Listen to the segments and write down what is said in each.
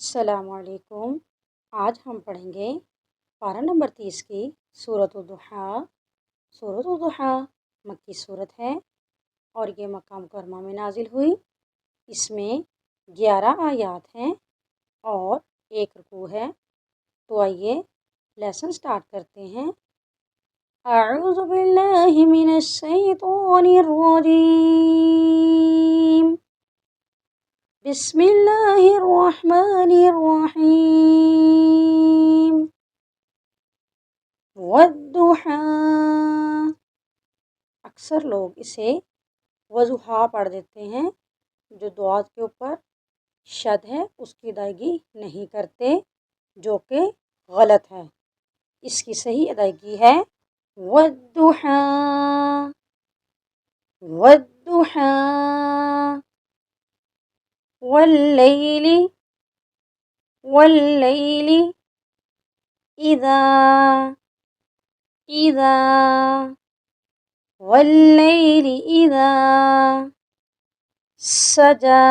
السلام علیکم۔ آج ہم پڑھیں گے پارہ نمبر 30 کی سورۃ الضحیٰ۔ سورۃ الضحیٰ مکی سورت ہے اور یہ مکہ مکرمہ میں نازل ہوئی۔ اس میں 11 آیات ہیں اور 1 رکوع ہے۔ تو آئیے لیسن سٹارٹ کرتے ہیں۔ اعوذ باللہ من الشیطان الرجیم، بسم اللہ الرحمن الرحیم۔ والضحیٰ، اکثر لوگ اسے وضحیٰ پڑھ دیتے ہیں، جو دعات کے اوپر شد ہے اس کی ادائیگی نہیں کرتے، جو کہ غلط ہے۔ اس کی صحیح ادائیگی ہے والضحیٰ، والضحیٰ، واللیل، واللیل اذا، اذا، واللیل اذا سجا۔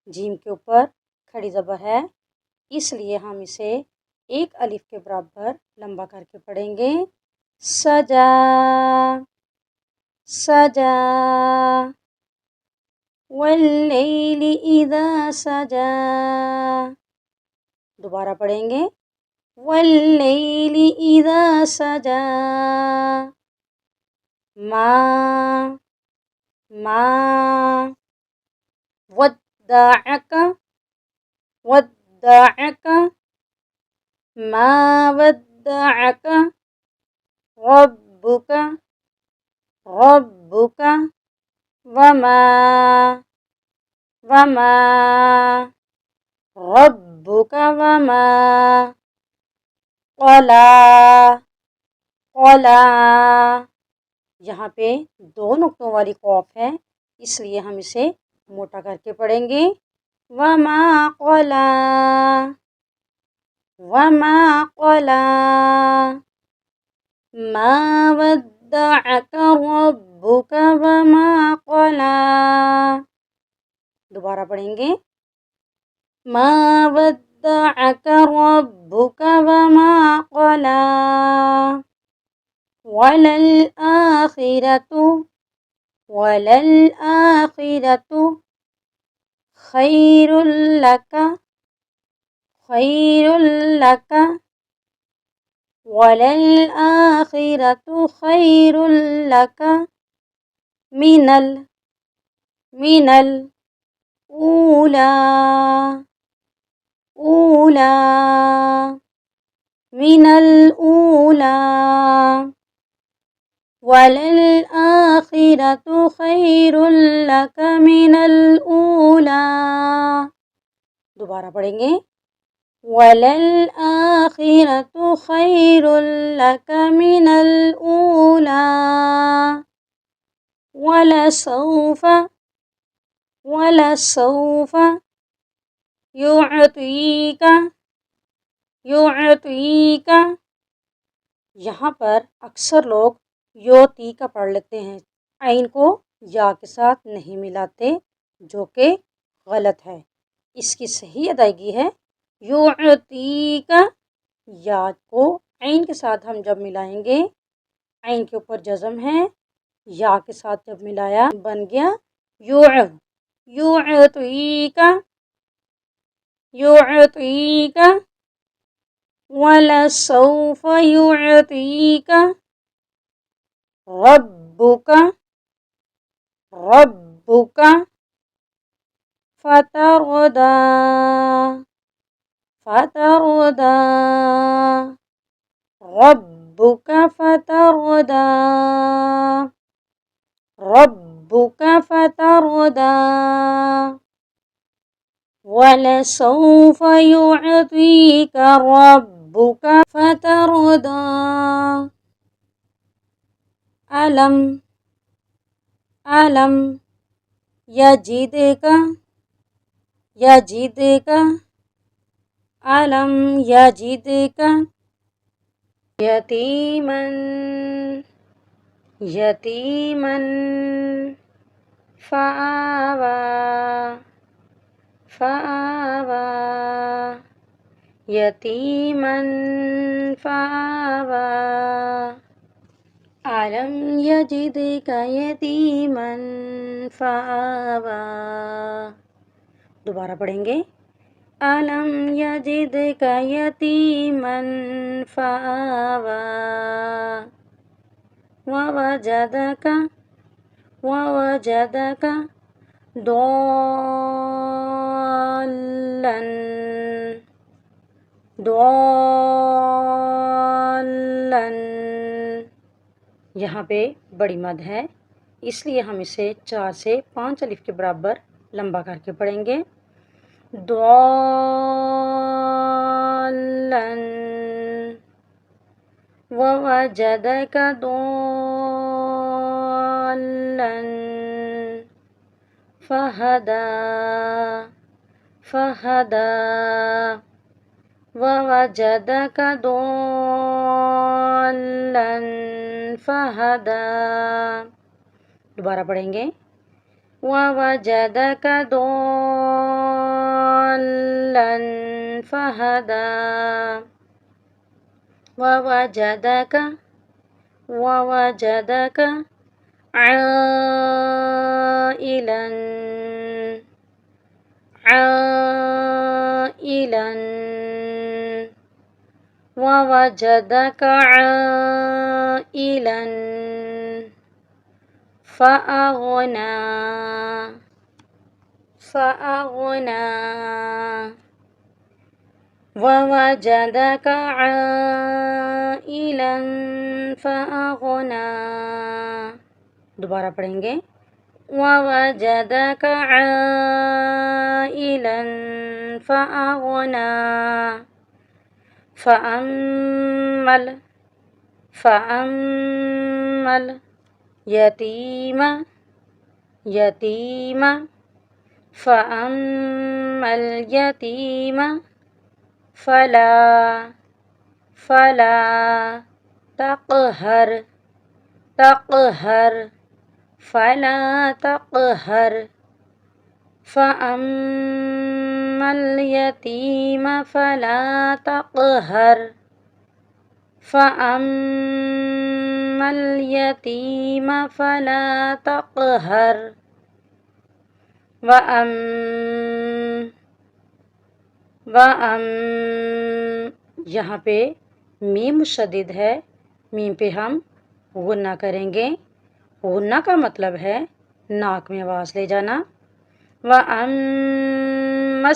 جیم کے اوپر کھڑی زبر ہے، اس لیے ہم اسے 1 الف کے برابر لمبا کر کے پڑھیں گے۔ سجا، سجا، واللیل اذا سجا۔ دوبارہ پڑھیں گے، واللیل اذا سجا۔ ما، ما، ودعک، ودعک، ما ودعک ربک، ربک، وما، وما، ربک وما، قلا، قلا۔ یہاں پہ 2 نقطوں والی قوف ہے، اس لیے ہم اسے موٹا کر کے پڑھیں گے۔ وما قلا، وما قلا، ما ودعک ربک وما قلا۔ دوبارہ پڑھیں گے، ما ودعک ربک وما قلا، وللآخرۃ، وللآخرۃ خیر لک، خیر لک، وللآخرۃ خیر لک من من الأولی، اولی، من الأولی، وللآخرۃ خیر لک من الأولی۔ دوبارہ پڑھیں گے، وللآخرۃ خیر لک من الأولی، ولسوف، ولسوف یعطیک، یعطیک۔ یہاں پر اکثر لوگ یوتی کا پڑھ لیتے ہیں، عین کو یا کے ساتھ نہیں ملاتے، جو کہ غلط ہے۔ اس کی صحیح ادائیگی ہے یعطیک۔ یا کو عین کے ساتھ ہم جب ملائیں گے، عین کے اوپر جزم ہے، یا کے ساتھ جب ملایا بن گیا یعطیک، یعطیک، ولسوف یعطیک ربک، ربک فترضی، فترضی، ربک فترضی، ربک فترضی، ولسوف یعطیک ربک فترضی۔ علم، علم یجدک، یجدک، علم یجدک یتیما، یتیما فآوی، فآوى يتيما فآوى ألم يجدك يتيما فآوى. دوبارہ پڑھیں گے. ألم يجدك يتيما فآوى ووجدك ضالا یہاں پہ بڑی مد ہے، اس لیے ہم اسے 4 سے 5 الف کے برابر لمبا کر کے پڑھیں گے. ضالا ووجدك ضالا فهدى ووجدك ضالا فهدى. دوبارہ پڑھیں گے. ووجدك ضالا فهدى ووجدك عائلا ووجدك عائلا فأغنى ووجدك عائلا فأغنى. دوبارہ پڑھیں گے. ووجدك عائلا فأغنى فأما اليتيم فلا تقهر فأما اليتيم فلا تقهر یہاں پہ میم مشدد ہے، میم پہ ہم غنہ کریں گے. غنہ کا مطلب ہے ناک میں آواز لے جانا. وَأَمَّا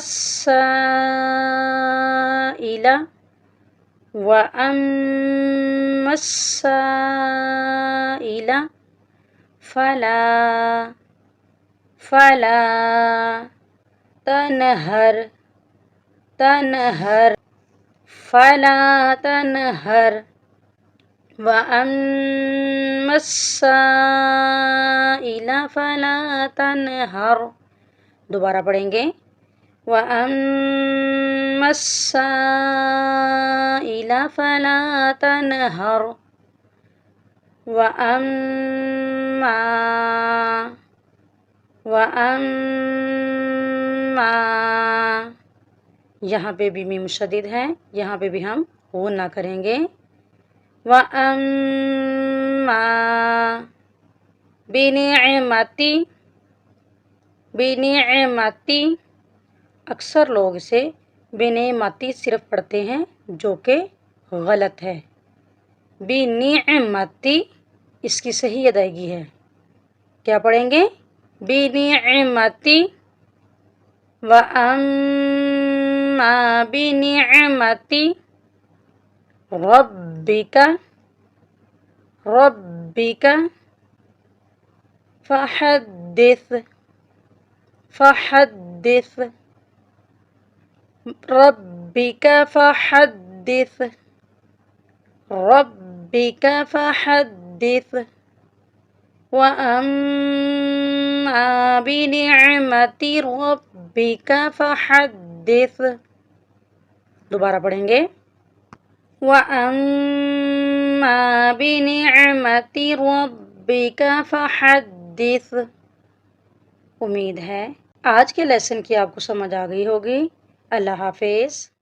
السَّائِلَ فَلَا تَنْهَرْ وَأَمَّا السَّائِلَ فَلَا تَنْهَرْ. دوبارہ پڑھیں گے. وَأَمَّا السَّائِلَ فَلَا تَنْهَرْ وَأَمَّا یہاں پہ بھی میم مشدد ہے، یہاں پہ بھی ہم غنہ کریں گے. وَأَمَّا بِنِعْمَتِ اکثر لوگ اسے بِنِعْمَتِ صرف پڑھتے ہیں، جو کہ غلط ہے. بِنِعْمَتِ اس کی صحیح ادائیگی ہے. کیا پڑھیں گے؟ بِنِعْمَتِ. وَأَمَّا بِنِعْمَتِ رَبِّكَ فَحَدِّثْ. رَبِّكَ فَحَدِّثْ. وَأَمَّا بِنِعْمَتِ رَبِّكَ فَحَدِّثْ. دوبارہ پڑھیں گے. وَأَمَّا بِنِعْمَتِ رَبِّكَ فَحَدِّثْ. امید ہے آج کے لیسن کی آپ کو سمجھ آ گئی ہوگی۔ اللہ حافظ۔